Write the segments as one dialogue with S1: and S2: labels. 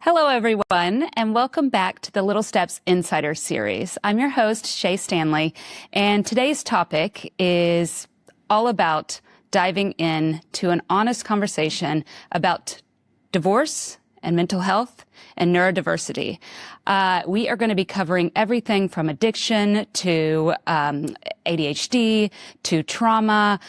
S1: Hello, everyone, and welcome back to the Little Steps Insider Series. I'm your host, Shea Stanley, and today's topic is all about diving in to an honest conversation about divorce and mental health and neurodiversity. We are going to be covering everything from addiction to ADHD to trauma.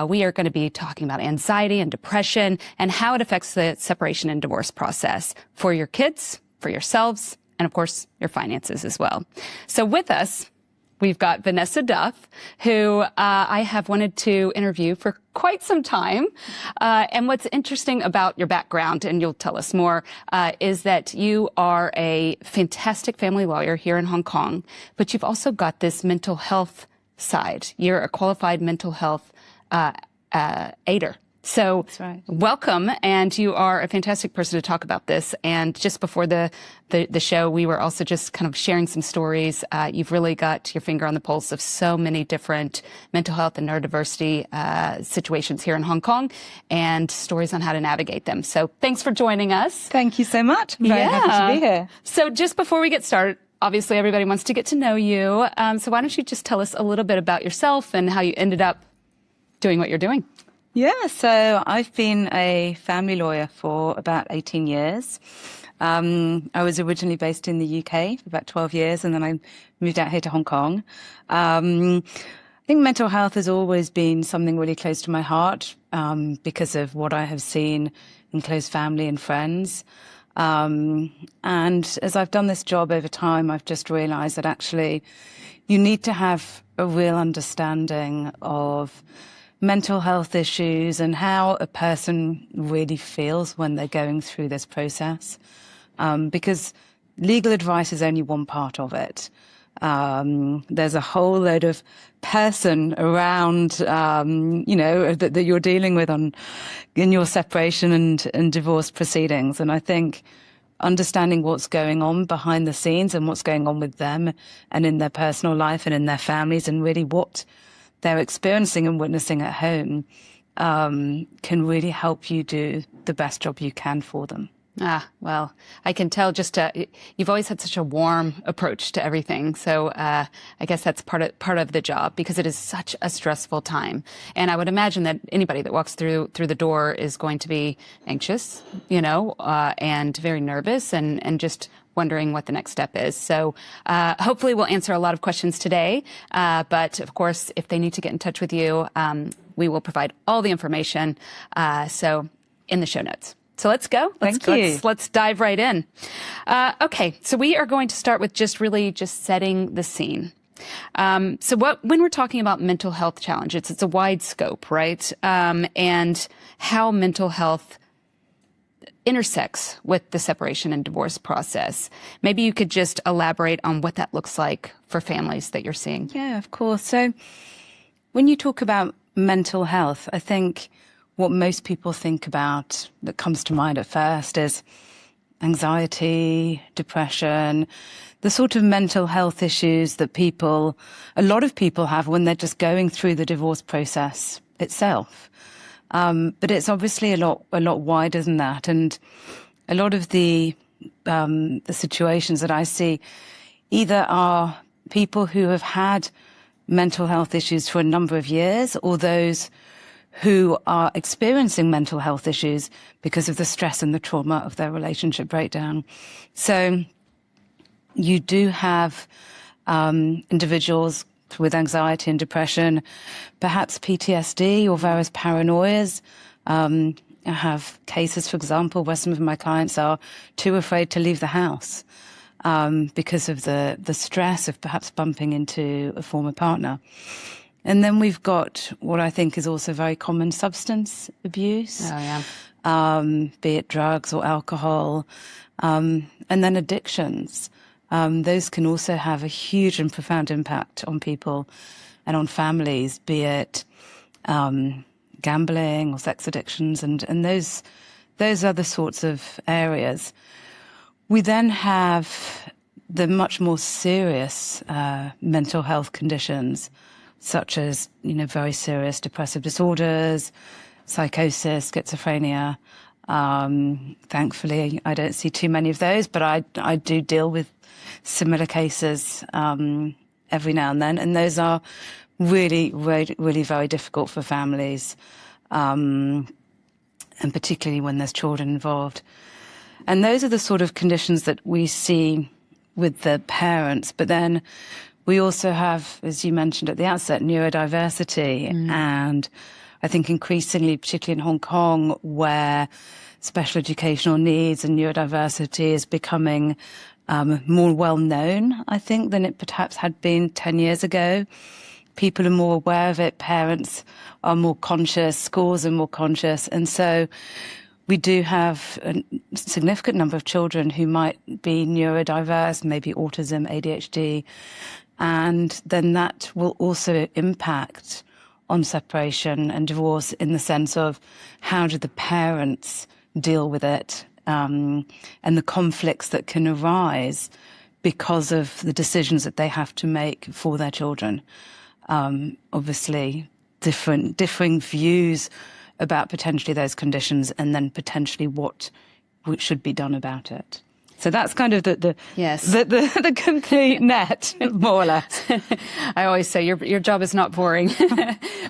S1: We are going to be talking about anxiety and depression and how it affects the separation and divorce process for your kids, for yourselves, and of course, your finances as well. So with us, we've got Vanessa Duff, who I have wanted to interview for quite some time. And what's interesting about your background, and you'll tell us more, is that you are a fantastic family lawyer here in Hong Kong, but you've also got this mental health side. You're a qualified mental health aider. So
S2: That's right.
S1: Welcome, and you are a fantastic person to talk about this. And just before the show, we were also just kind of sharing some stories. You've really got your finger on the pulse of so many different mental health and neurodiversity situations here in Hong Kong, and stories on how to navigate them. So thanks for joining us.
S2: Thank you so much. I'm very happy to be here.
S1: So just before we get started, obviously everybody wants to get to know you. So why don't you just tell us a little bit about yourself and how you ended up doing what you're doing?
S2: Yeah, so I've been a family lawyer for about 18 years. I was originally based in the UK for about 12 years, and then I moved out here to Hong Kong. I think mental health has always been something really close to my heart because of what I have seen in close family and friends. And as I've done this job over time, I've just realized that actually you need to have a real understanding of mental health issues and how a person really feels when they're going through this process. Because legal advice is only one part of it. There's a whole load of person around, that you're dealing with in your separation and divorce proceedings. And I think understanding what's going on behind the scenes and what's going on with them and in their personal life and in their families and really what they're experiencing and witnessing at home can really help you do the best job you can for them.
S1: Well, I can tell you've always had such a warm approach to everything. So I guess that's part of the job, because it is such a stressful time. And I would imagine that anybody that walks through the door is going to be anxious, and very nervous and just wondering what the next step is. So hopefully we'll answer a lot of questions today. But of course, if they need to get in touch with you, we will provide all the information so in the show notes. So let's go. Let's dive right in. Okay, so we are going to start with just setting the scene. So when we're talking about mental health challenges, it's a wide scope, right? And how mental health intersects with the separation and divorce process. Maybe you could just elaborate on what that looks like for families that you're seeing.
S2: Yeah, of course. So when you talk about mental health, I think what most people think about that comes to mind at first is anxiety, depression, the sort of mental health issues that a lot of people have when they're just going through the divorce process itself. But it's obviously a lot wider than that. And a lot of the situations that I see either are people who have had mental health issues for a number of years, or those who are experiencing mental health issues because of the stress and the trauma of their relationship breakdown. So you do have individuals with anxiety and depression, perhaps PTSD or various paranoias. I have cases, for example, where some of my clients are too afraid to leave the house because of the stress of perhaps bumping into a former partner. And then we've got what I think is also very common, substance abuse.
S1: Oh, yeah.
S2: Be it drugs or alcohol, and then addictions. Those can also have a huge and profound impact on people and on families, be it gambling or sex addictions, and those other sorts of areas. We then have the much more serious mental health conditions, such as, very serious depressive disorders, psychosis, schizophrenia, Thankfully, I don't see too many of those, but I do deal with similar cases every now and then, and those are really, really, really very difficult for families, and particularly when there's children involved. And those are the sort of conditions that we see with the parents. But then we also have, as you mentioned at the outset, neurodiversity. And I think increasingly, particularly in Hong Kong, where special educational needs and neurodiversity is becoming more well known, I think, than it perhaps had been 10 years ago. People are more aware of it. Parents are more conscious. Schools are more conscious. And so we do have a significant number of children who might be neurodiverse, maybe autism, ADHD, and then that will also impact on separation and divorce in the sense of how do the parents deal with it, and the conflicts that can arise because of the decisions that they have to make for their children. Obviously, differing views about potentially those conditions and then potentially what should be done about it. So that's kind of the complete net, more or less.
S1: I always say your job is not boring.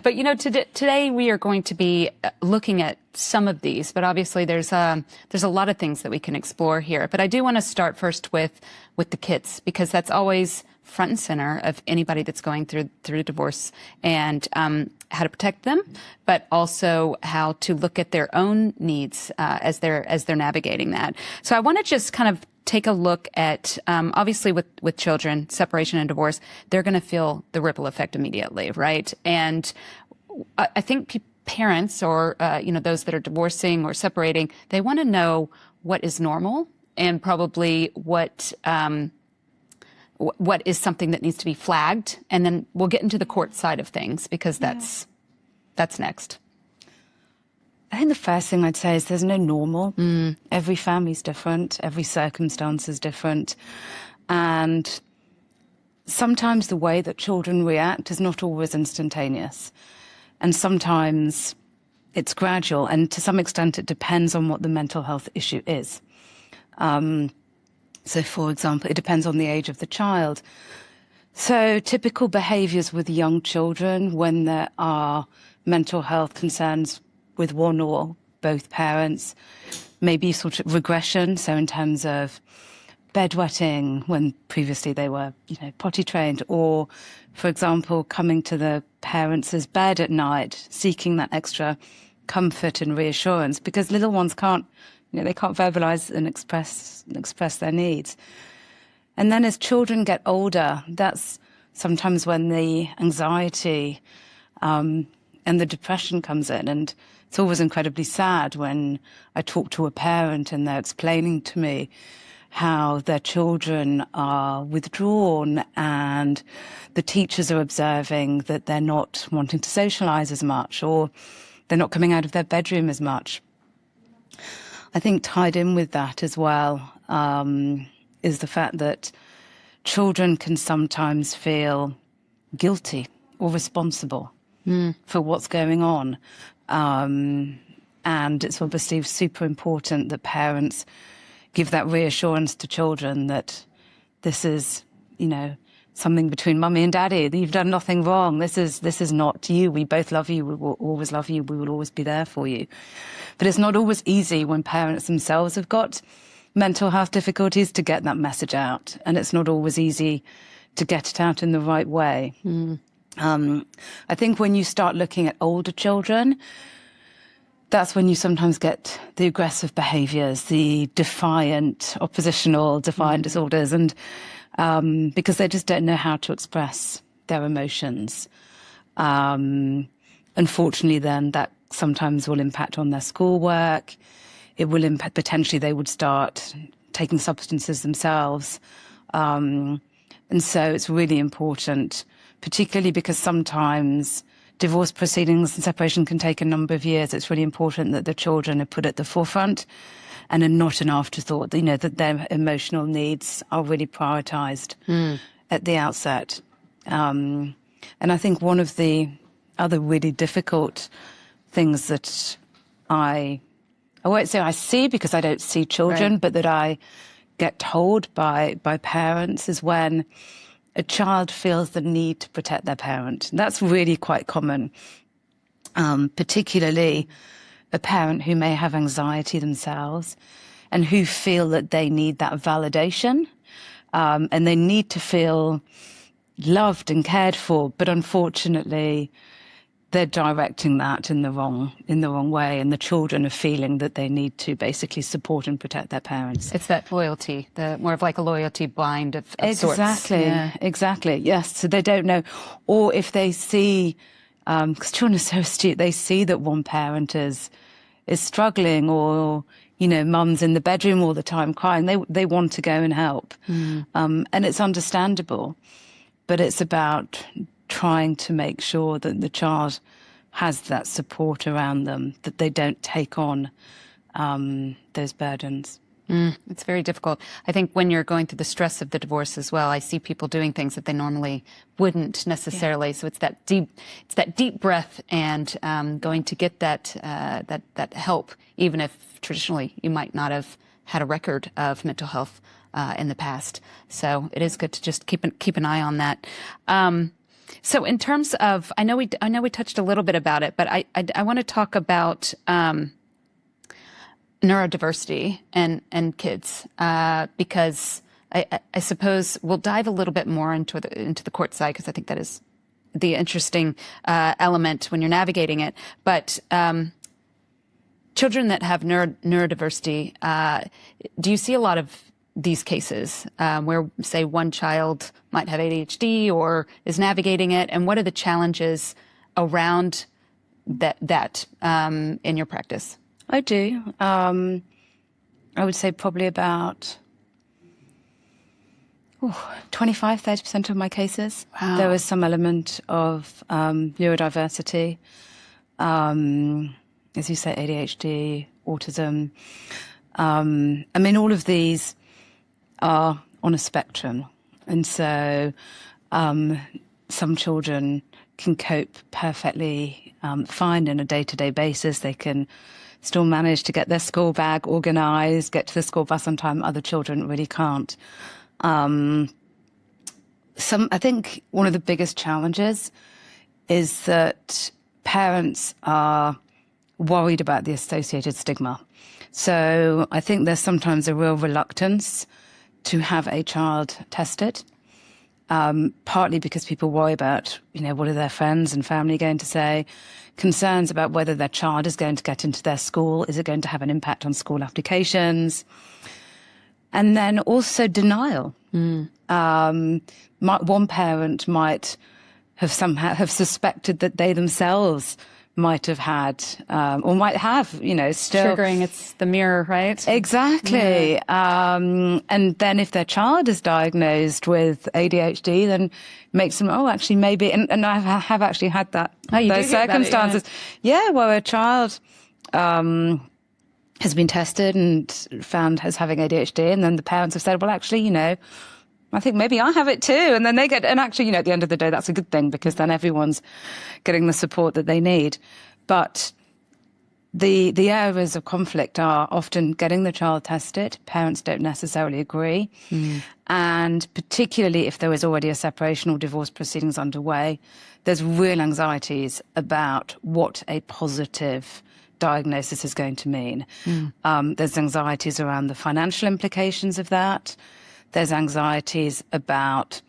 S1: But, you know, today we are going to be looking at some of these, but obviously there's a lot of things that we can explore here. But I do want to start first with the kids, because that's always front and center of anybody that's going through divorce, and how to protect them, but also how to look at their own needs as they're navigating that. So I want to just kind of take a look at, obviously with children, separation and divorce, they're going to feel the ripple effect immediately, right? And I think parents or those that are divorcing or separating, they want to know what is normal and probably what is something that needs to be flagged, and then we'll get into the court side of things, because that's next.
S2: I think the first thing I'd say is there's no normal. Every family's different, every circumstance is different, and sometimes the way that children react is not always instantaneous, and sometimes it's gradual, and to some extent it depends on what the mental health issue is. So, for example, it depends on the age of the child. So typical behaviours with young children when there are mental health concerns with one or both parents, maybe sort of regression, so in terms of bedwetting when previously they were, potty trained, or, for example, coming to the parents' bed at night, seeking that extra comfort and reassurance, because little ones can't, they can't verbalise and express their needs. And then as children get older, that's sometimes when the anxiety and the depression comes in. And it's always incredibly sad when I talk to a parent and they're explaining to me how their children are withdrawn and the teachers are observing that they're not wanting to socialise as much, or they're not coming out of their bedroom as much. I think tied in with that as well is the fact that children can sometimes feel guilty or responsible for what's going on. And it's obviously super important that parents give that reassurance to children that this is, something between mummy and daddy, that you've done nothing wrong. This is not you. We both love you. We will always love you. We will always be there for you. But it's not always easy when parents themselves have got mental health difficulties to get that message out. And it's not always easy to get it out in the right way. I think when you start looking at older children, that's when you sometimes get the aggressive behaviours, the oppositional disorders, and because they just don't know how to express their emotions. Unfortunately, then that sometimes will impact on their schoolwork. It will impact, potentially they would start taking substances themselves. And so it's really important, particularly because sometimes divorce proceedings and separation can take a number of years. It's really important that the children are put at the forefront and are not an afterthought, that their emotional needs are really prioritised at the outset. And I think one of the other really difficult things that I I won't say I see because I don't see children,
S1: Right.
S2: but that I get told by parents is when a child feels the need to protect their parent. And that's really quite common, particularly a parent who may have anxiety themselves and who feel that they need that validation, and they need to feel loved and cared for, but unfortunately they're directing that in the wrong way, and the children are feeling that they need to basically support and protect their parents.
S1: It's that loyalty, the more of like a loyalty bind of sorts.
S2: Exactly,
S1: Yeah.
S2: exactly. Yes, so they don't know, or if they see, because children are so astute, they see that one parent is struggling, or mum's in the bedroom all the time crying. They want to go and help, and it's understandable, but it's about trying to make sure that the child has that support around them, that they don't take on those burdens.
S1: It's very difficult. I think when you're going through the stress of the divorce as well, I see people doing things that they normally wouldn't necessarily. Yeah. So it's that deep breath and going to get that help, even if traditionally you might not have had a record of mental health in the past. So it is good to just keep an eye on that. So in terms of, I know we touched a little bit about it, but I want to talk about neurodiversity and kids, because I suppose we'll dive a little bit more into the court side, because I think that is the interesting element when you're navigating it. But children that have neurodiversity, do you see a lot of these cases where, say, one child might have ADHD or is navigating it, and what are the challenges around that in your practice?
S2: I do. I would say probably about 25, 30% of my cases.
S1: Wow.
S2: There was some element of neurodiversity, as you say, ADHD, autism. I mean, all of these are on a spectrum. And so some children can cope perfectly fine on a day-to-day basis. They can still manage to get their school bag organised, get to the school bus on time. Other children really can't. I think one of the biggest challenges is that parents are worried about the associated stigma. So I think there's sometimes a real reluctance to have a child tested, partly because people worry about, what are their friends and family going to say, concerns about whether their child is going to get into their school, is it going to have an impact on school applications, and then also denial. One parent might have suspected that they themselves might have had, or might have, still.
S1: Triggering, it's the mirror, right?
S2: Exactly. Yeah. And then if their child is diagnosed with ADHD, then makes them, actually maybe, and I have actually had those circumstances. Yeah, where a child has been tested and found as having ADHD, and then the parents have said, well, actually, I think maybe I have it too. And then and actually, at the end of the day, that's a good thing, because then everyone's getting the support that they need. But the areas of conflict are often getting the child tested. Parents don't necessarily agree. And particularly if there is already a separation or divorce proceedings underway, there's real anxieties about what a positive diagnosis is going to mean. There's anxieties around the financial implications of that. There's anxieties about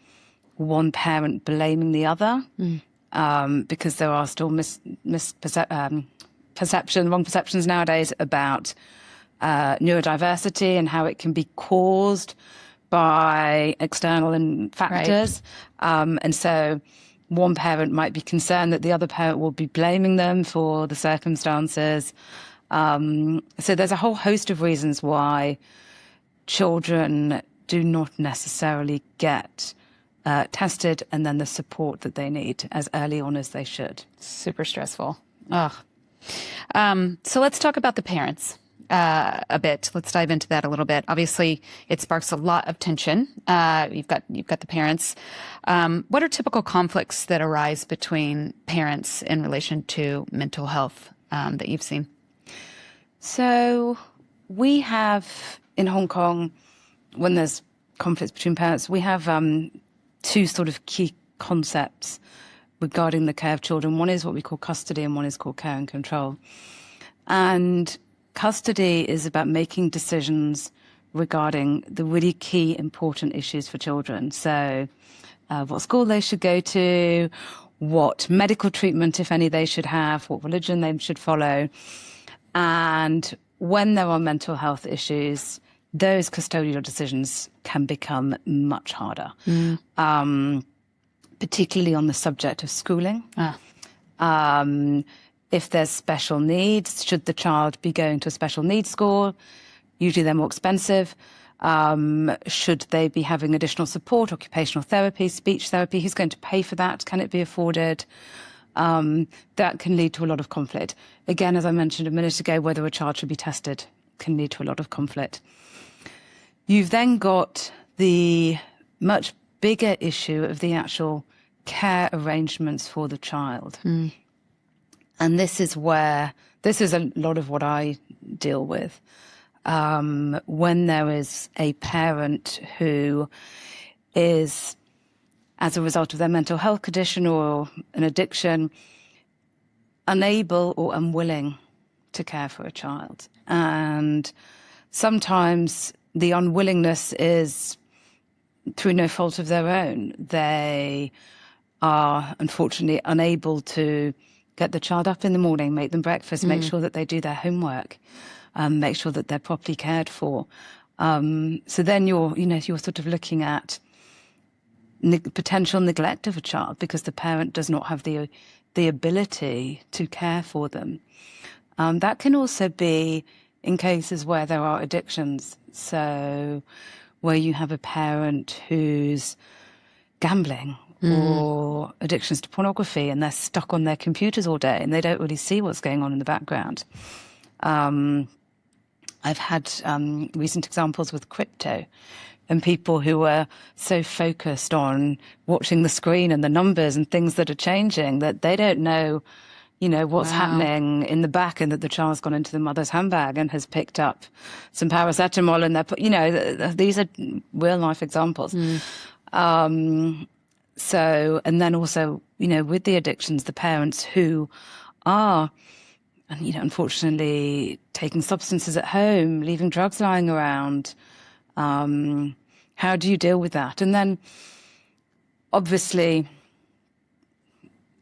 S2: one parent blaming the other, because there are still wrong perceptions nowadays about neurodiversity and how it can be caused by external factors. Right. And so one parent might be concerned that the other parent will be blaming them for the circumstances. So there's a whole host of reasons why children do not necessarily get tested and then the support that they need as early on as they should. Super stressful.
S1: Ugh. So let's talk about the parents a bit. Let's dive into that a little bit. Obviously, it sparks a lot of tension. You've got the parents. What are typical conflicts that arise between parents in relation to mental health that you've seen?
S2: So we have in Hong Kong, when there's conflicts between parents, we have two sort of key concepts regarding the care of children. One is what we call custody and one is called care and control. And custody is about making decisions regarding the really key important issues for children. So what school they should go to, what medical treatment, if any, they should have, what religion they should follow. And when there are mental health issues, those custodial decisions can become much harder, particularly on the subject of schooling. If there's special needs, should the child be going to a special needs school? Usually they're more expensive. Should they be having additional support, occupational therapy, speech therapy? Who's going to pay for that? Can it be afforded? That can lead to a lot of conflict. Again, as I mentioned a minute ago, whether a child should be tested can lead to a lot of conflict. You've then got the much bigger issue of the actual care arrangements for the child. And this is a lot of what I deal with. When there is a parent who is, as a result of their mental health condition or an addiction, unable or unwilling to care for a child. And sometimes the unwillingness is through no fault of their own. They are unfortunately unable to get the child up in the morning, make them breakfast, make sure that they do their homework, make sure that they're properly cared for. So then you're sort of looking at potential neglect of a child because the parent does not have the ability to care for them. That can also be in cases where there are addictions. So where you have a parent who's gambling or addictions to pornography and they're stuck on their computers all day and they don't really see what's going on in the background. I've had recent examples with crypto and people who were so focused on watching the screen and the numbers and things that are changing that they don't know, what's happening in the back and that the child's gone into the mother's handbag and has picked up some paracetamol and these are real life examples. So, and then also, with the addictions, the parents who are, unfortunately taking substances at home, leaving drugs lying around. How do you deal with that? And then, obviously,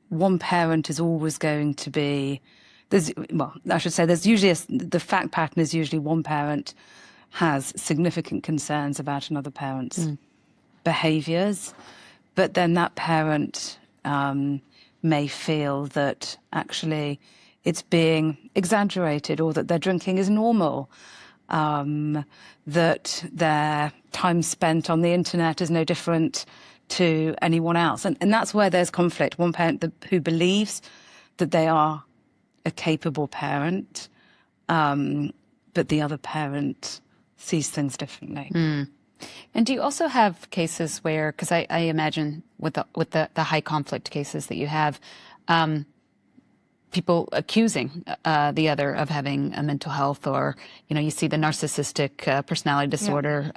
S2: one parent is always going to be, there's usually, the fact pattern is usually one parent has significant concerns about another parent's behaviours. But then that parent may feel that actually it's being exaggerated or that their drinking is normal, that their time spent on the internet is no different to anyone else. And that's where there's conflict. One parent who believes that they are a capable parent, but the other parent sees things differently.
S1: And do you also have cases where, because I imagine with the high conflict cases that you have, people accusing the other of having a mental health, or you see the narcissistic personality disorder,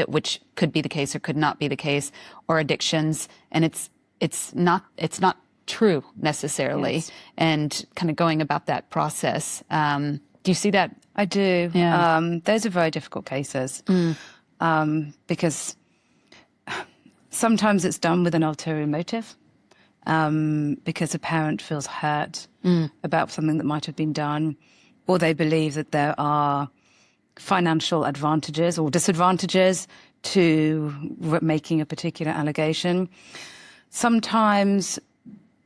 S1: which could be the case or could not be the case, or addictions, and it's not true necessarily, yes. And kind of going about that process. Do you see that?
S2: I do.
S1: Yeah.
S2: Those are very difficult cases. Because sometimes it's done with an ulterior motive, because a parent feels hurt about something that might have been done, or they believe that there are financial advantages or disadvantages to making a particular allegation. Sometimes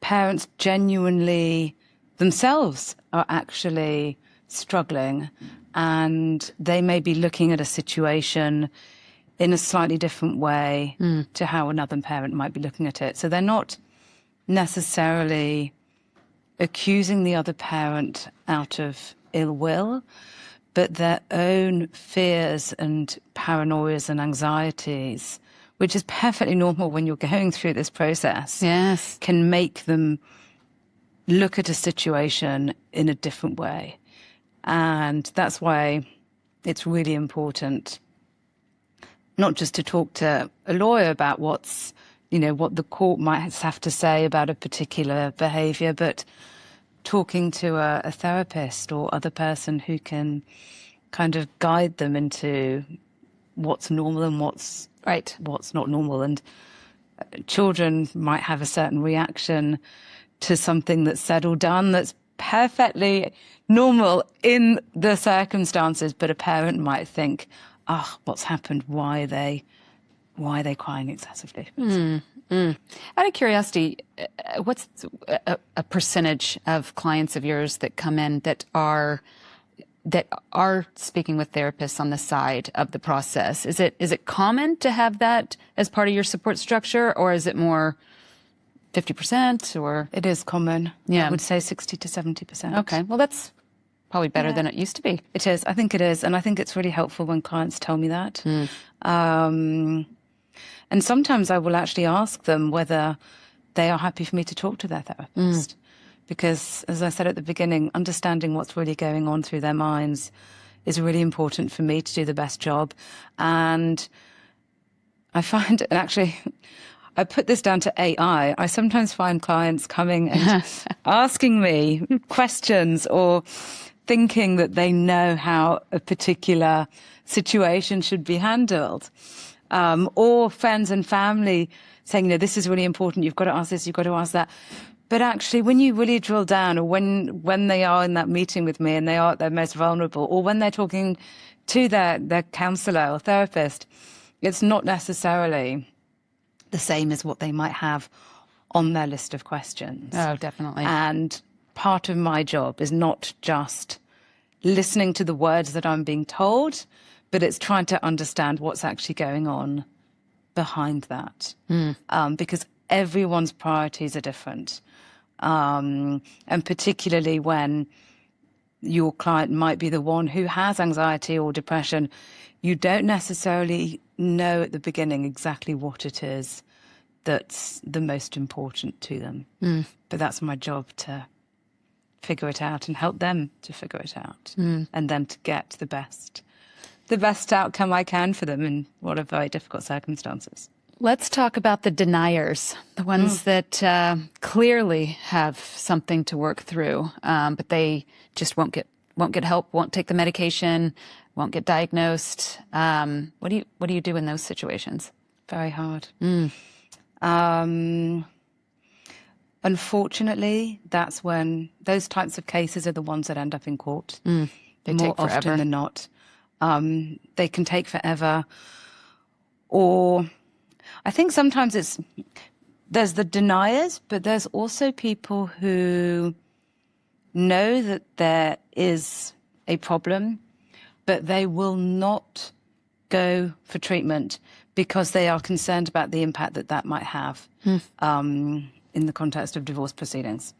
S2: parents genuinely themselves are actually struggling, and they may be looking at a situation in a slightly different way to how another parent might be looking at it. So they're not necessarily accusing the other parent out of ill will, but their own fears and paranoias and anxieties, which is perfectly normal when you're going through this process,
S1: yes,
S2: can make them look at a situation in a different way. And that's why it's really important not just to talk to a lawyer about what the court might have to say about a particular behaviour, but talking to a therapist or other person who can kind of guide them into what's normal and what's not normal. And children might have a certain reaction to something that's said or done that's perfectly normal in the circumstances, but a parent might think, what's happened? Why are they crying excessively?
S1: Out of curiosity, what's a percentage of clients of yours that come in that are speaking with therapists on the side of the process? Is it common to have that as part of your support structure, or is it more 50%? Or
S2: it is common.
S1: Yeah,
S2: I would say 60 to 70%.
S1: Okay, well that's probably better than it used to be.
S2: It is. I think it is, and I think it's really helpful when clients tell me that. And sometimes I will actually ask them whether they are happy for me to talk to their therapist. Because, as I said at the beginning, understanding what's really going on through their minds is really important for me to do the best job. And I find, and actually, I put this down to AI. I sometimes find clients coming and asking me questions or thinking that they know how a particular situation should be handled. Or friends and family saying, this is really important, you've got to ask this, you've got to ask that. But actually, when you really drill down, or when they are in that meeting with me and they are at their most vulnerable, or when they're talking to their counsellor or therapist, it's not necessarily the same as what they might have on their list of questions.
S1: Oh, definitely.
S2: And part of my job is not just listening to the words that I'm being told, but it's trying to understand what's actually going on behind that. Because everyone's priorities are different. And particularly when your client might be the one who has anxiety or depression, you don't necessarily know at the beginning exactly what it is that's the most important to them. But that's my job, to figure it out and help them to figure it out, and then to get the best outcome I can for them in what are very difficult circumstances.
S1: Let's talk about the deniers, the ones that clearly have something to work through, but they just won't get help, won't take the medication, won't get diagnosed. What do you do in those situations?
S2: Very hard. Unfortunately, that's when those types of cases are the ones that end up in court.
S1: They
S2: more
S1: take forever.
S2: Often than not. They can take forever. Or I think sometimes there's the deniers, but there's also people who know that there is a problem, but they will not go for treatment because they are concerned about the impact that might have in the context of divorce proceedings.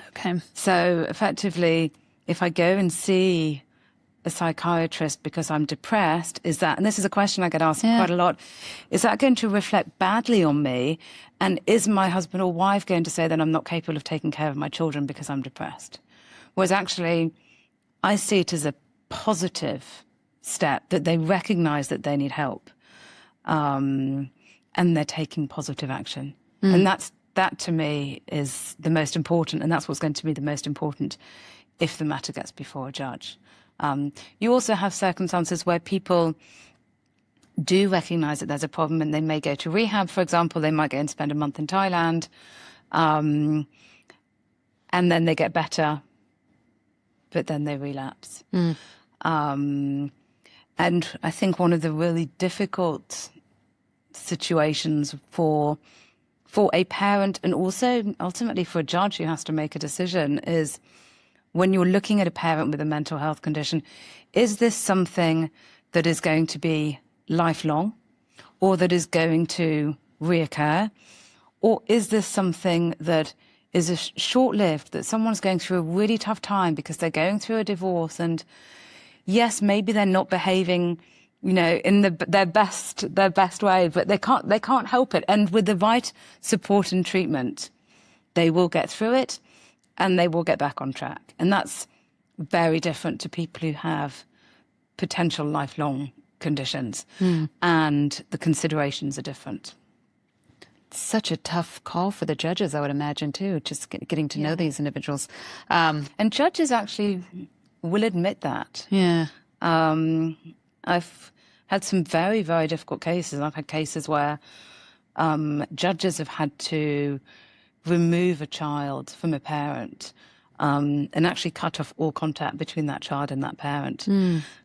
S1: Okay.
S2: So effectively, if I go and see a psychiatrist because I'm depressed, is that, and this is a question I get asked quite a lot, is that going to reflect badly on me? And is my husband or wife going to say that I'm not capable of taking care of my children because I'm depressed? Whereas actually, I see it as a positive step that they recognize that they need help, and they're taking positive action. And that to me is the most important, and that's what's going to be the most important if the matter gets before a judge. You also have circumstances where people do recognize that there's a problem and they may go to rehab, for example. They might go and spend a month in Thailand, and then they get better, but then they relapse. And I think one of the really difficult situations for a parent, and also ultimately for a judge who has to make a decision, is when you're looking at a parent with a mental health condition, is this something that is going to be lifelong, or that is going to reoccur? Or is this something that is short-lived, that someone's going through a really tough time because they're going through a divorce, and yes, maybe they're not behaving, in their best way, but they can't help it. And with the right support and treatment, they will get through it and they will get back on track. And that's very different to people who have potential lifelong conditions, and the considerations are different.
S1: Such a tough call for the judges, I would imagine, too, just getting to know these individuals.
S2: And judges actually will admit that.
S1: Yeah.
S2: I've had some very, very difficult cases. I've had cases where judges have had to remove a child from a parent and actually cut off all contact between that child and that parent.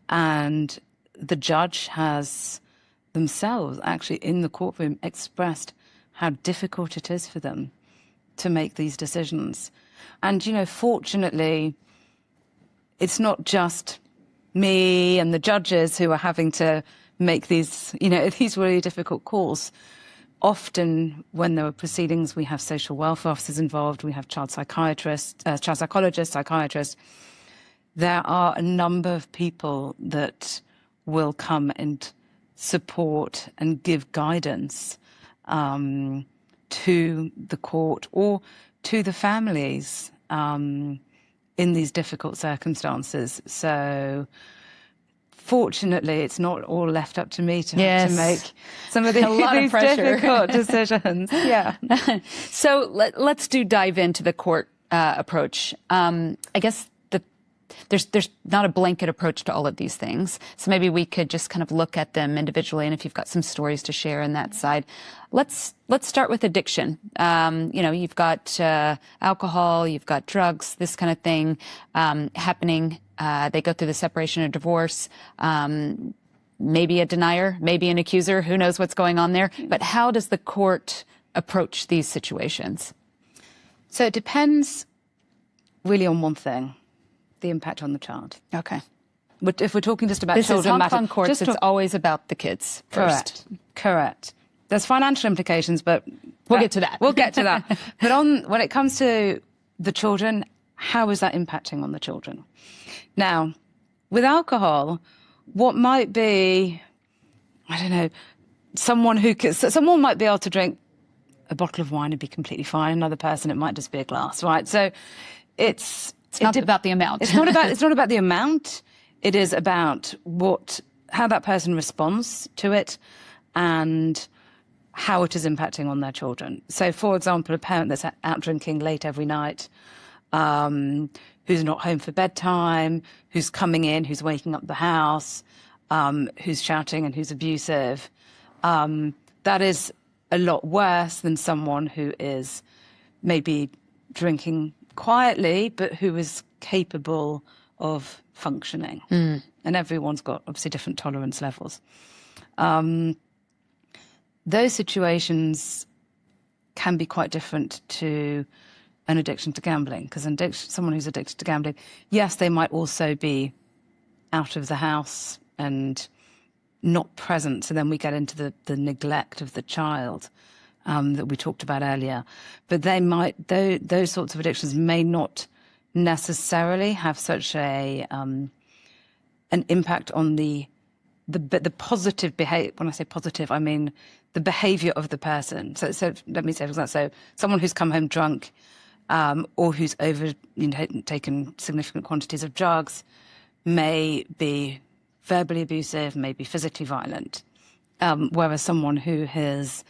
S2: And the judge has themselves actually in the courtroom expressed how difficult it is for them to make these decisions. And, you know, fortunately, it's not just me and the judges who are having to make these, you know, these really difficult calls. Often when there are proceedings, we have social welfare officers involved, we have child psychiatrists, child psychologists, psychiatrists. There are a number of people that will come and support and give guidance to the court or to the families in these difficult circumstances. So fortunately, it's not all left up to me to have to make some of these difficult decisions. Yeah.
S1: So let's dive into the court approach. I guess there's not a blanket approach to all of these things. So maybe we could just kind of look at them individually. And if you've got some stories to share on that side, let's start with addiction. You know, you've got alcohol, you've got drugs, this kind of thing happening. They go through the separation or divorce. Maybe a denier, maybe an accuser. Who knows what's going on there? But how does the court approach these situations?
S2: So it depends really on one thing. The impact on the child.
S1: Okay.
S2: But if we're talking just about
S1: this
S2: children,
S1: is Hong Kong courts, it's always about the kids first.
S2: Correct. There's financial implications, but
S1: we'll get to that.
S2: We'll get to that. But when it comes to the children, how is that impacting on the children? Now, with alcohol, what might be, I don't know, someone might be able to drink a bottle of wine and be completely fine. Another person, it might just be a glass, right? So it's
S1: not about the amount.
S2: It's not about the amount. It is about how that person responds to it and how it is impacting on their children. So, for example, a parent that's out drinking late every night, who's not home for bedtime, who's coming in, who's waking up the house, who's shouting and who's abusive, that is a lot worse than someone who is maybe drinking quietly, but who is capable of functioning. And everyone's got obviously different tolerance levels. Those situations can be quite different to an addiction to gambling, because someone who's addicted to gambling, yes, they might also be out of the house and not present. So then we get into the neglect of the child that we talked about earlier. But those sorts of addictions may not necessarily have such an impact on the positive behavior. When I say positive, I mean the behavior of the person. So let me say, for example, so someone who's come home drunk or who's taken significant quantities of drugs may be verbally abusive, may be physically violent, whereas someone who has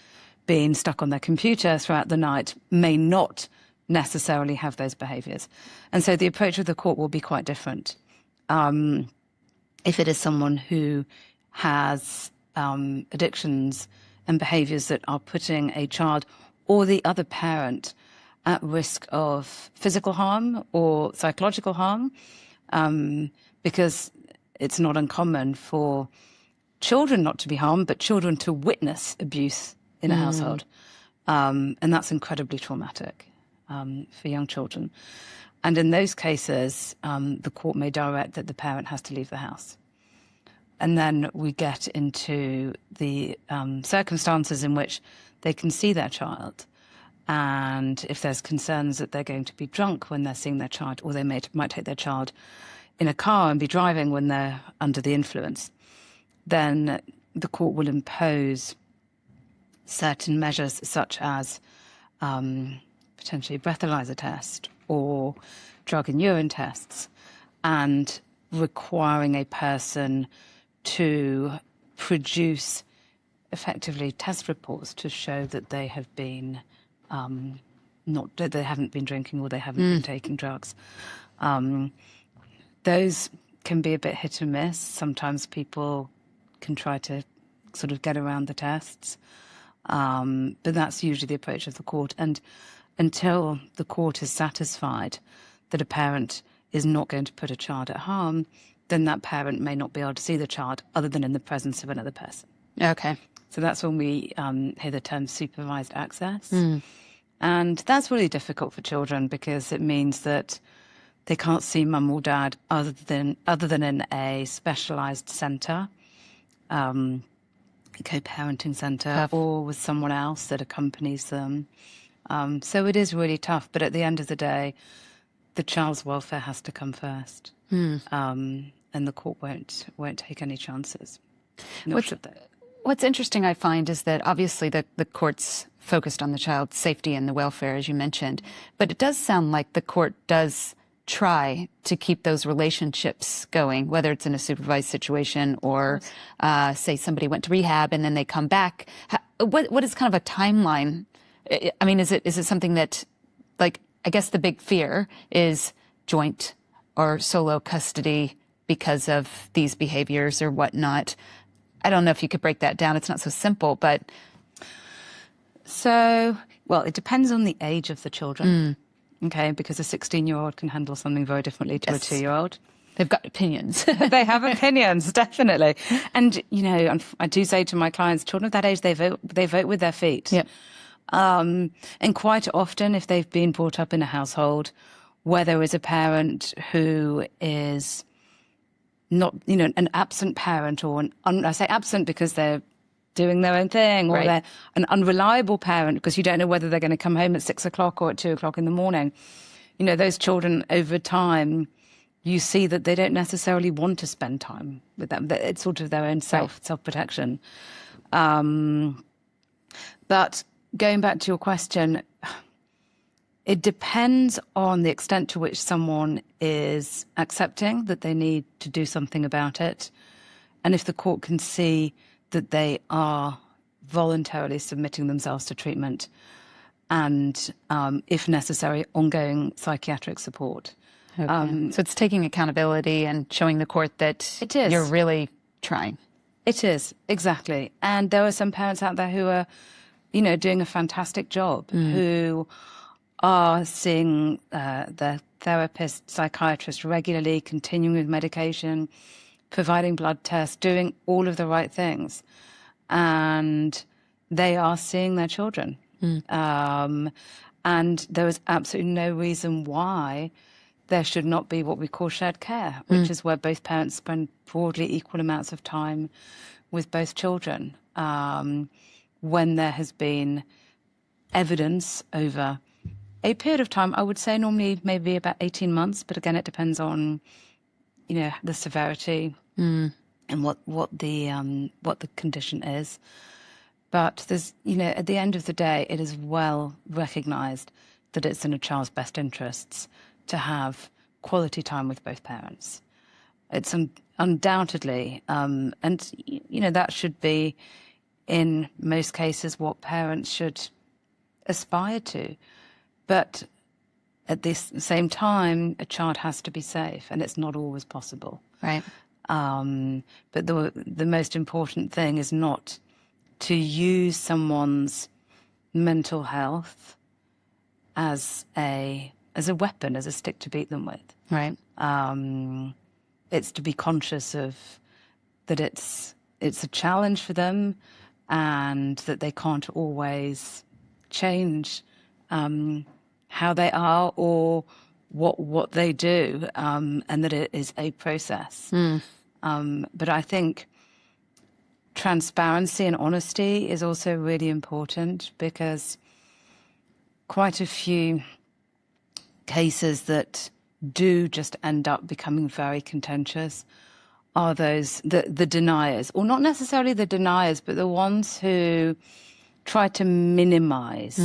S2: been stuck on their computer throughout the night may not necessarily have those behaviours. And so the approach of the court will be quite different. If it is someone who has addictions and behaviours that are putting a child or the other parent at risk of physical harm or psychological harm, because it's not uncommon for children not to be harmed, but children to witness abuse in a household. And that's incredibly traumatic for young children. And in those cases, the court may direct that the parent has to leave the house. And then we get into the circumstances in which they can see their child. And if there's concerns that they're going to be drunk when they're seeing their child, or they might take their child in a car and be driving when they're under the influence, then the court will impose certain measures such as potentially a breathalyzer test or drug and urine tests and requiring a person to produce effectively test reports to show that they have been that they haven't been drinking or they haven't been taking drugs. Those can be a bit hit and miss. Sometimes people can try to sort of get around the tests. But that's usually the approach of the court. And until the court is satisfied that a parent is not going to put a child at harm, then that parent may not be able to see the child other than in the presence of another person.
S1: Okay.
S2: So that's when we hear the term supervised access. And that's really difficult for children because it means that they can't see mum or dad other than in a specialised centre, co-parenting centre, or with someone else that accompanies them. So it is really tough. But at the end of the day, the child's welfare has to come first, and the court won't take any chances. Nor should they.
S1: What's interesting, I find, is that obviously the court's focused on the child's safety and the welfare, as you mentioned, but it does sound like the court does try to keep those relationships going, whether it's in a supervised situation or, say, somebody went to rehab and then they come back. What is kind of a timeline? I mean, is it something that, like, I guess the big fear is joint or solo custody because of these behaviors or whatnot. I don't know if you could break that down. It's not so simple, but...
S2: So, well, it depends on the age of the children, okay? Because a 16-year-old can handle something very differently to a 2-year-old.
S1: They've got opinions.
S2: They have opinions, definitely. And, you know, I do say to my clients, children of that age, they vote with their feet.
S1: Yep.
S2: And quite often, if they've been brought up in a household where there is a parent who is not, you know, an absent parent, or I say absent because they're doing their own thing, or they're an unreliable parent because you don't know whether they're going to come home at 6 o'clock or at 2 o'clock in the morning. You know, those children over time, you see that they don't necessarily want to spend time with them. It's sort of their own self-protection. But going back to your question, it depends on the extent to which someone is accepting that they need to do something about it. And if the court can see that they are voluntarily submitting themselves to treatment and, if necessary, ongoing psychiatric support.
S1: Okay. So it's taking accountability and showing the court that you're really trying.
S2: It is, exactly. And there are some parents out there who are, you know, doing a fantastic job, who are seeing their therapist, psychiatrist regularly, continuing with medication, providing blood tests, doing all of the right things. And they are seeing their children. And there is absolutely no reason why there should not be what we call shared care, which is where both parents spend broadly equal amounts of time with both children. When there has been evidence over a period of time, I would say normally maybe about 18 months, but again, it depends on, you know, the severity and what the condition is. But there's, you know, at the end of the day, it is well recognised that it's in a child's best interests to have quality time with both parents. It's undoubtedly, and, you know, that should be, in most cases, what parents should aspire to. But at this same time, a child has to be safe, and it's not always possible.
S1: Right.
S2: But the most important thing is not to use someone's mental health as a weapon, as a stick to beat them with.
S1: Right.
S2: It's to be conscious of that it's a challenge for them, and that they can't always change how they are or what they do, and that it is a process. But I think transparency and honesty is also really important, because quite a few cases that do just end up becoming very contentious are those, the deniers, or not necessarily the deniers, but the ones who try to minimize,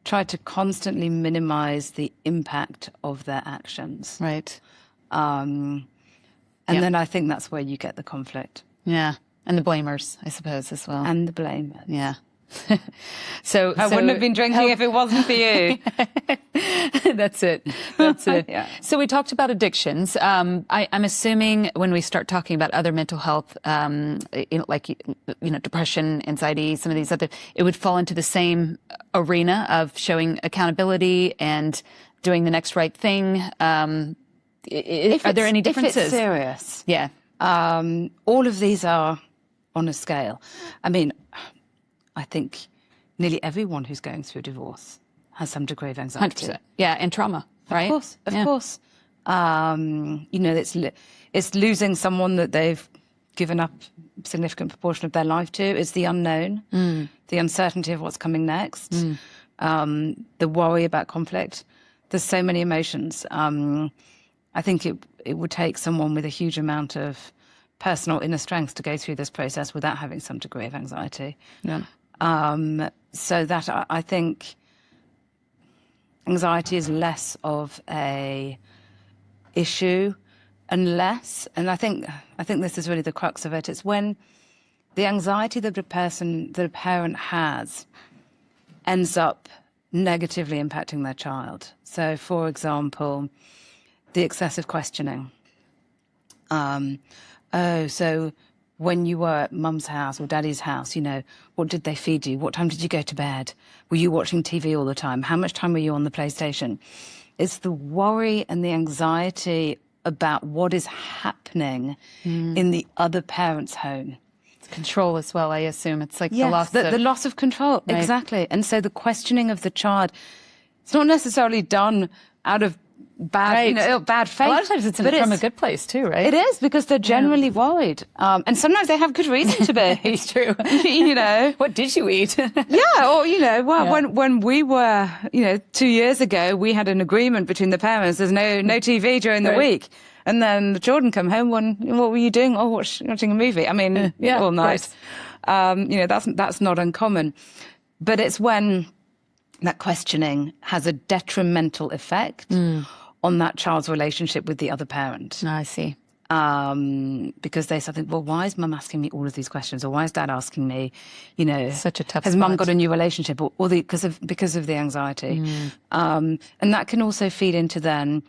S2: try to constantly minimize the impact of their actions.
S1: Right.
S2: And then I think that's where you get the conflict.
S1: Yeah. And the blamers, I suppose, as well.
S2: And the blamers.
S1: Yeah. So
S2: I wouldn't have been drinking if it wasn't for you.
S1: That's it. That's it.
S2: Yeah.
S1: So we talked about addictions. I'm assuming when we start talking about other mental health, depression, anxiety, some of these other, it would fall into the same arena of showing accountability and doing the next right thing. Are there any differences?
S2: If it's serious.
S1: Yeah.
S2: All of these are on a scale. I mean, I think nearly everyone who's going through a divorce has some degree of anxiety.
S1: 100%. Yeah, and trauma, right?
S2: Of course. It's losing someone that they've given up a significant proportion of their life to. It's the unknown, the uncertainty of what's coming next, the worry about conflict. There's so many emotions. I think it would take someone with a huge amount of personal inner strength to go through this process without having some degree of anxiety.
S1: Yeah.
S2: So that I think anxiety is less of a issue and I think this is really the crux of it. It's when the anxiety that a parent has ends up negatively impacting their child. So, for example, the excessive questioning. So when you were at mum's house or daddy's house, what did they feed you? What time did you go to bed? Were you watching TV all the time? How much time were you on the PlayStation? It's the worry and the anxiety about what is happening in the other parent's home.
S1: Control as well, I assume. It's like
S2: the loss of control. Right. Exactly. And so the questioning of the child, it's not necessarily done out of bad faith.
S1: A lot of times it's from a good place too, right?
S2: It is, because they're generally worried. And sometimes they have good reason to be.
S1: It's true. What did you eat?
S2: When we were, 2 years ago, we had an agreement between the parents. There's no TV during the week. And then the children come home. What were you doing? Oh, watching a movie. I mean, all night. That's not uncommon. But it's when that questioning has a detrimental effect on that child's relationship with the other parent.
S1: Oh, I see.
S2: Because they sort of think, well, why is mum asking me all of these questions? Or why is dad asking me,
S1: Such a tough
S2: has
S1: spot.
S2: mum got a new relationship? Or because of the anxiety. And that can also feed into then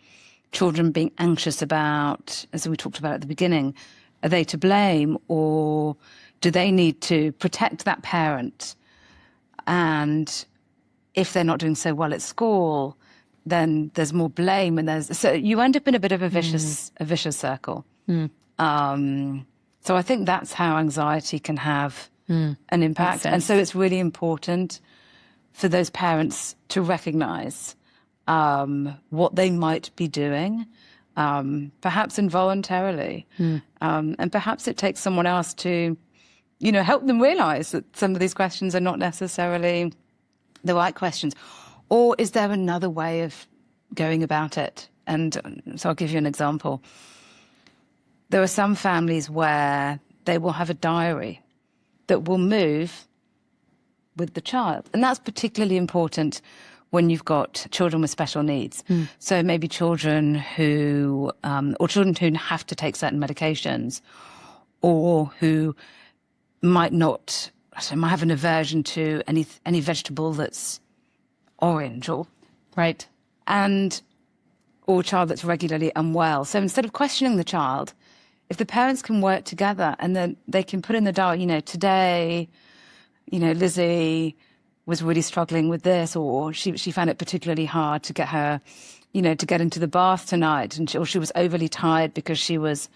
S2: children being anxious about, as we talked about at the beginning, are they to blame, or do they need to protect that parent? And if they're not doing so well at school, then there's more blame, and so you end up in a bit of a vicious circle. So I think that's how anxiety can have an impact, and so it's really important for those parents to recognise what they might be doing, perhaps involuntarily, and perhaps it takes someone else to, help them realise that some of these questions are not necessarily the right questions. Or is there another way of going about it? And so I'll give you an example. There are some families where they will have a diary that will move with the child. And that's particularly important when you've got children with special needs. So maybe children who have to take certain medications, or who might have an aversion to any vegetable that's orange, or
S1: right,
S2: or a child that's regularly unwell. So instead of questioning the child, if the parents can work together and then they can put in the diary, today, Lizzie was really struggling with this, or she found it particularly hard to get her, to get into the bath tonight, or she was overly tired because she was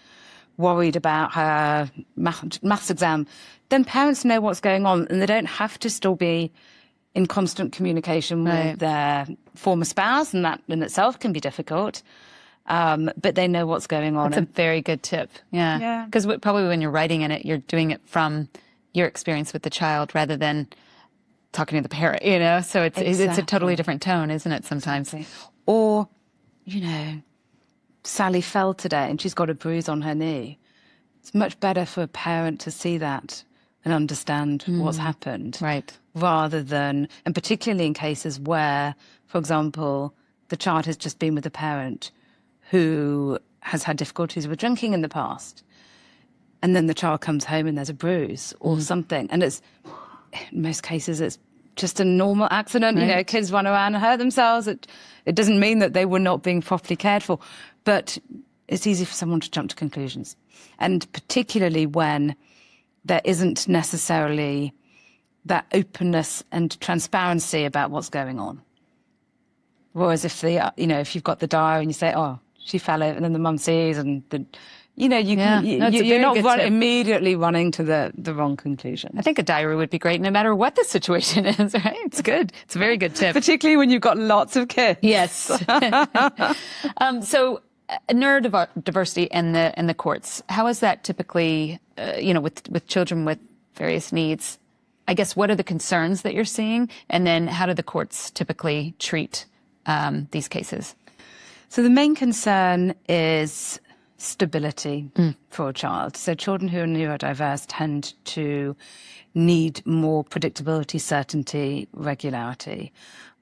S2: worried about her maths exam. Then parents know what's going on, and they don't have to still be in constant communication with their former spouse, and that in itself can be difficult. But they know what's going on.
S1: That's a very good tip. Yeah. Because probably when you're writing in it, you're doing it from your experience with the child rather than talking to the parent, So it's a totally different tone, isn't it, sometimes?
S2: Exactly. Or, Sally fell today and she's got a bruise on her knee. It's much better for a parent to see that and understand what's happened.
S1: Right.
S2: Rather than, and particularly in cases where, for example, the child has just been with a parent who has had difficulties with drinking in the past, and then the child comes home and there's a bruise or something, and it's, in most cases, it's just a normal accident.
S1: Right.
S2: You know, kids run around and hurt themselves. It doesn't mean that they were not being properly cared for, but it's easy for someone to jump to conclusions, and particularly when there isn't necessarily that openness and transparency about what's going on. Whereas if if you've got the diary and you say, "Oh, she fell over," and then the mum sees, and you're not immediately running to the wrong conclusion.
S1: I think a diary would be great no matter what the situation is, right? It's good. It's a very good tip.
S2: Particularly when you've got lots of kids.
S1: Yes. So neurodiversity and the courts, how is that typically, with children with various needs? I guess, what are the concerns that you're seeing? And then how do the courts typically treat these cases?
S2: So the main concern is stability for a child. So children who are neurodiverse tend to need more predictability, certainty, regularity.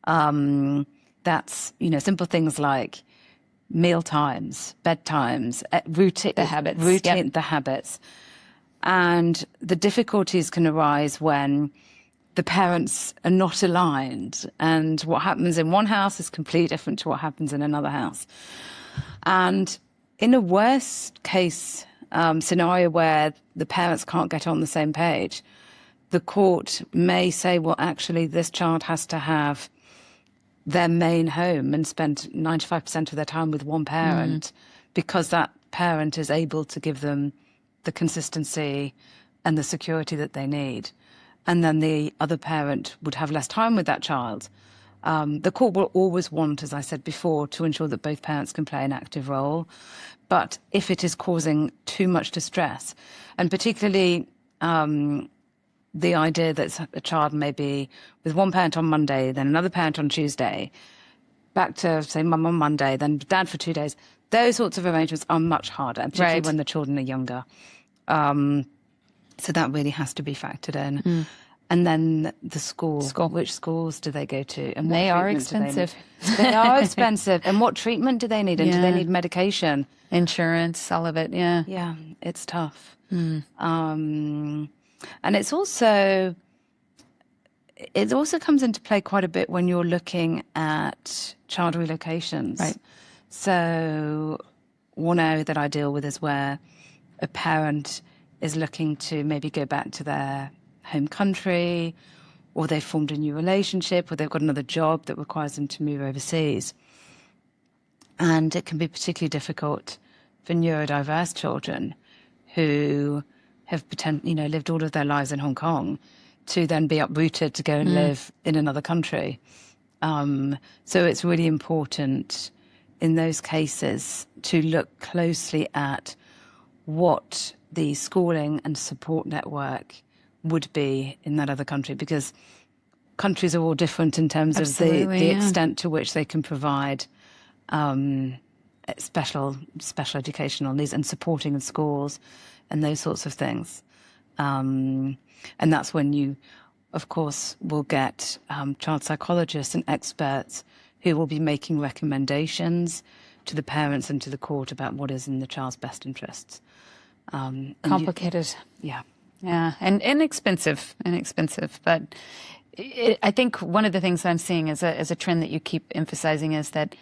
S2: That's, simple things like meal times, bedtimes, routine,
S1: the habits.
S2: The habits. And the difficulties can arise when the parents are not aligned, and what happens in one house is completely different to what happens in another house. And in a worst case scenario where the parents can't get on the same page, the court may say, well, actually, this child has to have their main home and spend 95% of their time with one parent because that parent is able to give them the consistency and the security that they need. And then the other parent would have less time with that child. The court will always want, as I said before, to ensure that both parents can play an active role. But if it is causing too much distress, and particularly the idea that a child may be with one parent on Monday, then another parent on Tuesday, back to, say, mum on Monday, then dad for 2 days, those sorts of arrangements are much harder, particularly when the children are younger. So that really has to be factored in. And then the school. Which schools do they go to? And
S1: they are expensive.
S2: They are expensive. And what treatment do they need? And do they need medication?
S1: Insurance, all of it, yeah.
S2: Yeah, it's tough. And it also comes into play quite a bit when you're looking at child relocations.
S1: Right.
S2: So one area that I deal with is where a parent is looking to maybe go back to their home country, or they've formed a new relationship, or they've got another job that requires them to move overseas. And it can be particularly difficult for neurodiverse children who have lived all of their lives in Hong Kong to then be uprooted to go and live in another country. So it's really important in those cases to look closely at what the schooling and support network would be in that other country, because countries are all different in terms of the extent to which they can provide special educational needs and supporting in schools and those sorts of things. And that's when you, of course, will get child psychologists and experts who will be making recommendations to the parents and to the court about what is in the child's best interests.
S1: Complicated.
S2: Yeah.
S1: Yeah, and inexpensive, but I think one of the things that I'm seeing as a trend that you keep emphasizing is that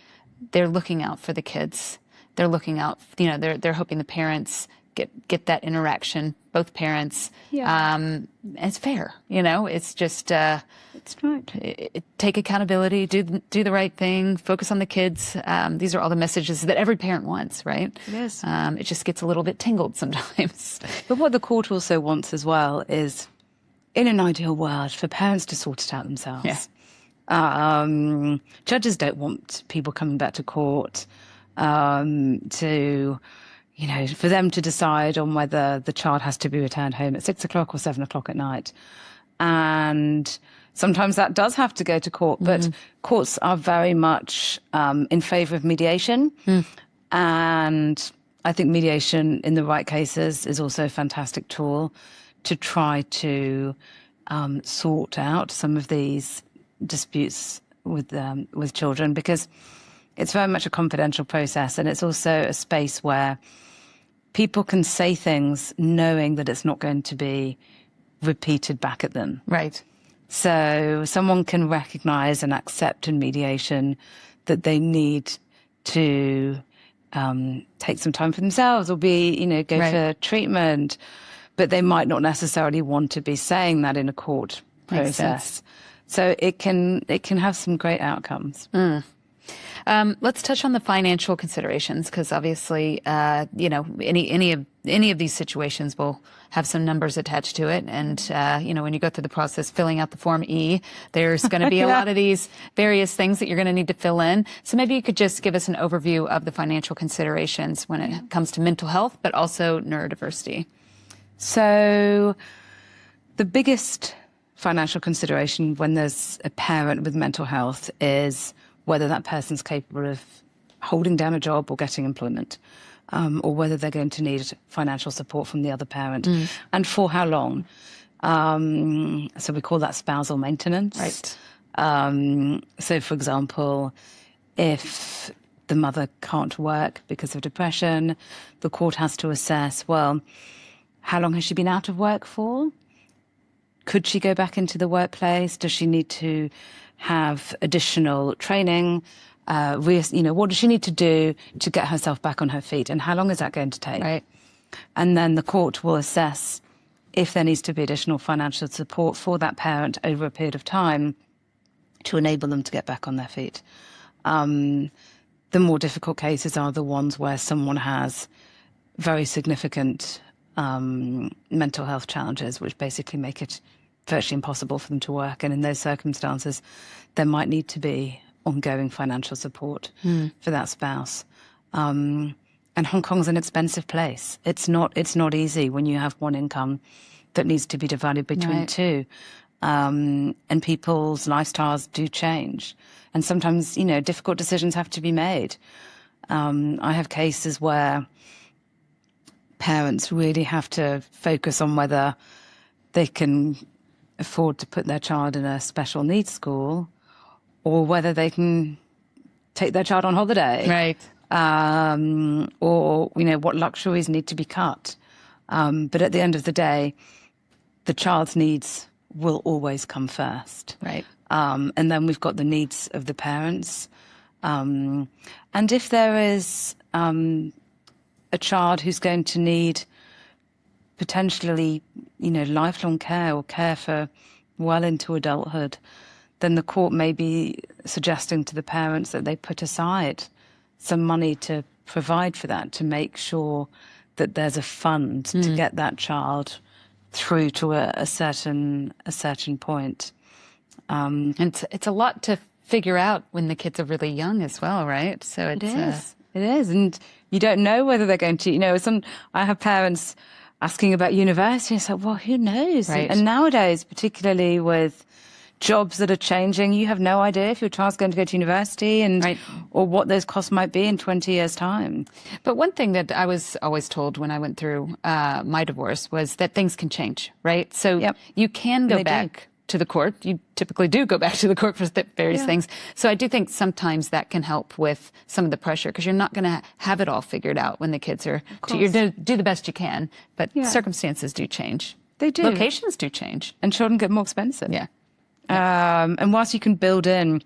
S1: they're looking out for the kids. They're looking out, they're hoping the parents get that interaction, both parents.
S2: Yeah.
S1: It's fair, it's just
S2: it's right.
S1: Take accountability, do the right thing, focus on the kids. These are all the messages that every parent wants, right?
S2: It is.
S1: It just gets a little bit tangled sometimes.
S2: But what the court also wants as well is, in an ideal world, for parents to sort it out themselves. Yeah. Judges don't want people coming back to court for them to decide on whether the child has to be returned home at 6 o'clock or 7 o'clock at night. And sometimes that does have to go to court, but courts are very much in favour of mediation. And I think mediation in the right cases is also a fantastic tool to try to sort out some of these disputes with children, because it's very much a confidential process, and it's also a space where people can say things knowing that it's not going to be repeated back at them.
S1: Right.
S2: So someone can recognize and accept in mediation that they need to take some time for themselves or go for treatment, but they might not necessarily want to be saying that in a court process. So it can have some great outcomes.
S1: Let's touch on the financial considerations, because obviously, any of these situations will have some numbers attached to it. And, when you go through the process, filling out the Form E, there's going to be a lot of these various things that you're going to need to fill in. So maybe you could just give us an overview of the financial considerations when it comes to mental health, but also neurodiversity.
S2: So the biggest financial consideration when there's a parent with mental health is whether that person's capable of holding down a job or getting employment, or whether they're going to need financial support from the other parent, and for how long. So we call that spousal maintenance.
S1: Right.
S2: So, for example, if the mother can't work because of depression, the court has to assess, well, how long has she been out of work for? Could she go back into the workplace? Does she need to have additional training? What does she need to do to get herself back on her feet? And how long is that going to take?
S1: Right.
S2: And then the court will assess if there needs to be additional financial support for that parent over a period of time to enable them to get back on their feet. The more difficult cases are the ones where someone has very significant mental health challenges, which basically make it virtually impossible for them to work. And in those circumstances, there might need to be ongoing financial support for that spouse. And Hong Kong's an expensive place. It's not easy when you have one income that needs to be divided between two. And people's lifestyles do change. And sometimes, difficult decisions have to be made. I have cases where parents really have to focus on whether they can afford to put their child in a special needs school or whether they can take their child on holiday.
S1: Right.
S2: Or, what luxuries need to be cut. But at the end of the day, the child's needs will always come first.
S1: Right.
S2: And then we've got the needs of the parents. And if there is a child who's going to need potentially, lifelong care or care for well into adulthood, then the court may be suggesting to the parents that they put aside some money to provide for that, to make sure that there's a fund to get that child through to a certain point.
S1: And it's a lot to figure out when the kids are really young as well, right? So
S2: It is. And you don't know whether they're going to, I have parents asking about university. It's like, well, who knows?
S1: Right.
S2: And nowadays, particularly with jobs that are changing, you have no idea if your child's going to go to university or what those costs might be in 20 years' time.
S1: But one thing that I was always told when I went through my divorce was that things can change, right? So you can go back to the court. You typically do go back to the court for various things. So I do think sometimes that can help with some of the pressure, because you're not going to have it all figured out when the kids are, you're going to do the best you can, but circumstances do change.
S2: They do.
S1: Locations do change.
S2: And children get more expensive.
S1: Yeah.
S2: And whilst you can build in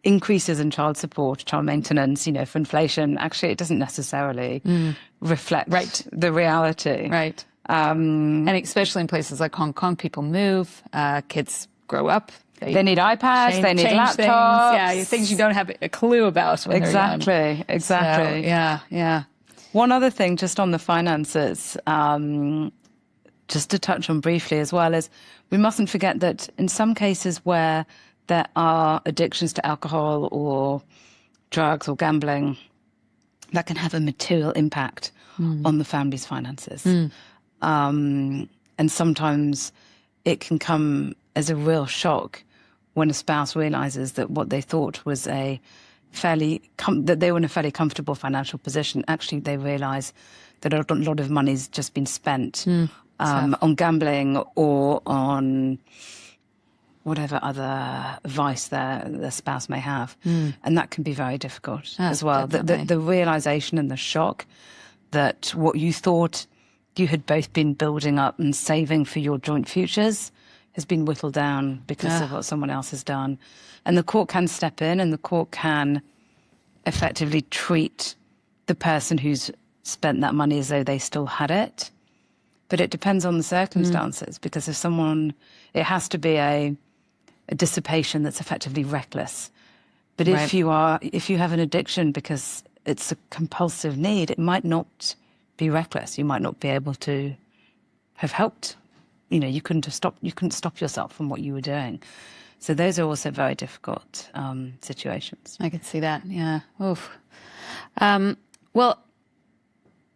S2: increases in child support, child maintenance, for inflation, actually it doesn't necessarily reflect the reality.
S1: Right. And especially in places like Hong Kong, people move, kids grow up.
S2: They need iPads, they need laptops.
S1: Things you don't have a clue about when they're young.
S2: Exactly.
S1: So,
S2: One other thing, just on the finances, just to touch on briefly as well, is we mustn't forget that in some cases where there are addictions to alcohol or drugs or gambling, that can have a material impact on the family's finances. And sometimes it can come as a real shock when a spouse realizes that what they thought was that they were in a fairly comfortable financial position. Actually, they realize that a lot of money's just been spent on gambling or on whatever other vice their spouse may have. And that can be very difficult as well. The realization and the shock that what you thought you had both been building up and saving for your joint futures has been whittled down because of what someone else has done. And the court can step in, and the court can effectively treat the person who's spent that money as though they still had it. But it depends on the circumstances, because if someone, it has to be a dissipation that's effectively reckless. But if you have an addiction because it's a compulsive need, it might not be reckless. You might not be able to have helped. You know, you couldn't stop yourself from what you were doing. So those are also very difficult situations.
S1: I can see that. Yeah. Oof. Well,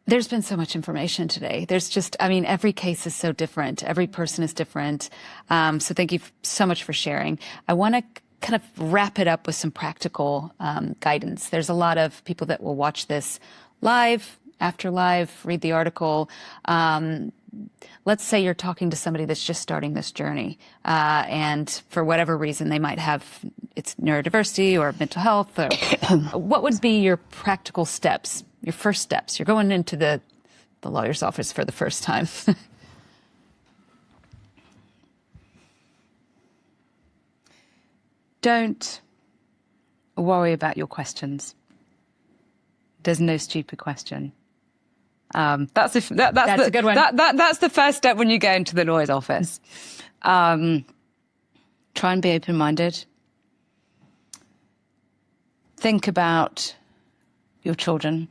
S1: there's been so much information today. There's just, I mean, every case is so different. Every person is different. So thank you so much for sharing. I want to kind of wrap it up with some practical guidance. There's a lot of people that will watch this live, after live, read the article. Let's say you're talking to somebody that's just starting this journey, and for whatever reason they might have, it's neurodiversity or mental health. Or what would be your practical steps, your first steps? You're going into the lawyer's office for the first time.
S2: Don't worry about your questions. There's no stupid question. That's a good one. That's the first step when you go into the lawyer's office. Try and be open-minded. Think about your children.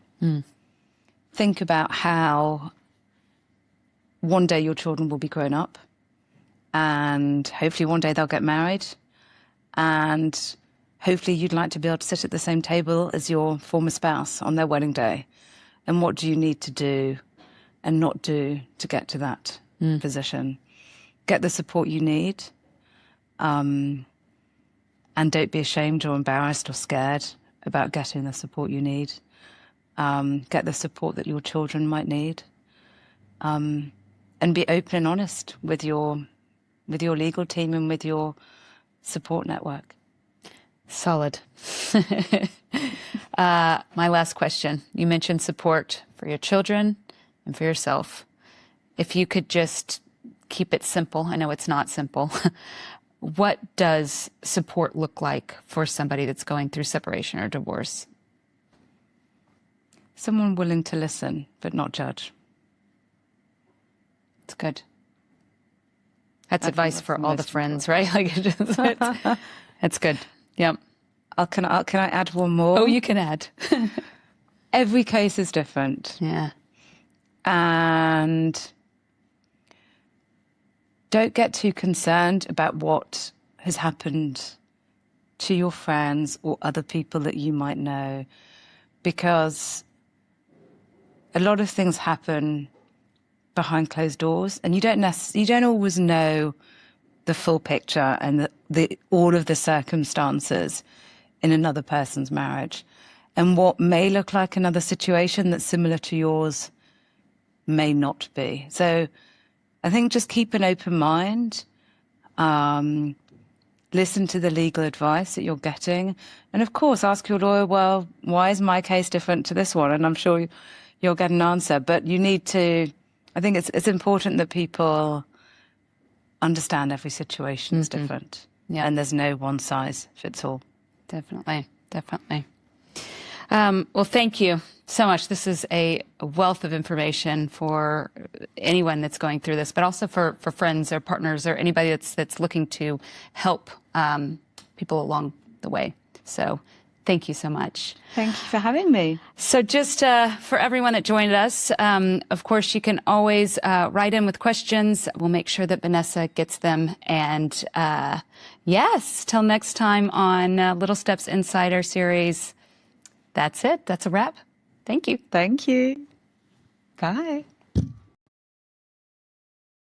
S2: Think about how one day your children will be grown up, and hopefully one day they'll get married, and hopefully you'd like to be able to sit at the same table as your former spouse on their wedding day. And what do you need to do and not do to get to that position? Get the support you need, and don't be ashamed or embarrassed or scared about getting the support you need. Get the support that your children might need, and be open and honest with your legal team and with your support network.
S1: Solid. My last question. You mentioned support for your children and for yourself. If you could just keep it simple, I know it's not simple. What does support look like for somebody that's going through separation or divorce?
S2: Someone willing to listen, but not judge.
S1: It's good. That's advice for all the friends, right? Like, that's good. Yep.
S2: Can I add one more?
S1: Oh, you can add.
S2: Every case is different.
S1: Yeah.
S2: And don't get too concerned about what has happened to your friends or other people that you might know, because a lot of things happen behind closed doors, and you don't always know the full picture and all of the circumstances in another person's marriage. And what may look like another situation that's similar to yours may not be. So I think just keep an open mind, listen to the legal advice that you're getting, and of course ask your lawyer, well, why is my case different to this one? And I'm sure you'll get an answer. But you need to, I think it's important that people understand every situation is different. Yeah. And there's no one size fits all.
S1: Definitely. Well, thank you so much. This is a wealth of information for anyone that's going through this, but also for friends or partners or anybody that's looking to help people along the way. So thank you so much.
S2: Thank you for having me.
S1: So just for everyone that joined us, of course, you can always write in with questions. We'll make sure that Vanessa gets them. And yes, till next time on Little Steps Insider series. That's it. That's a wrap. Thank you.
S2: Thank you. Bye.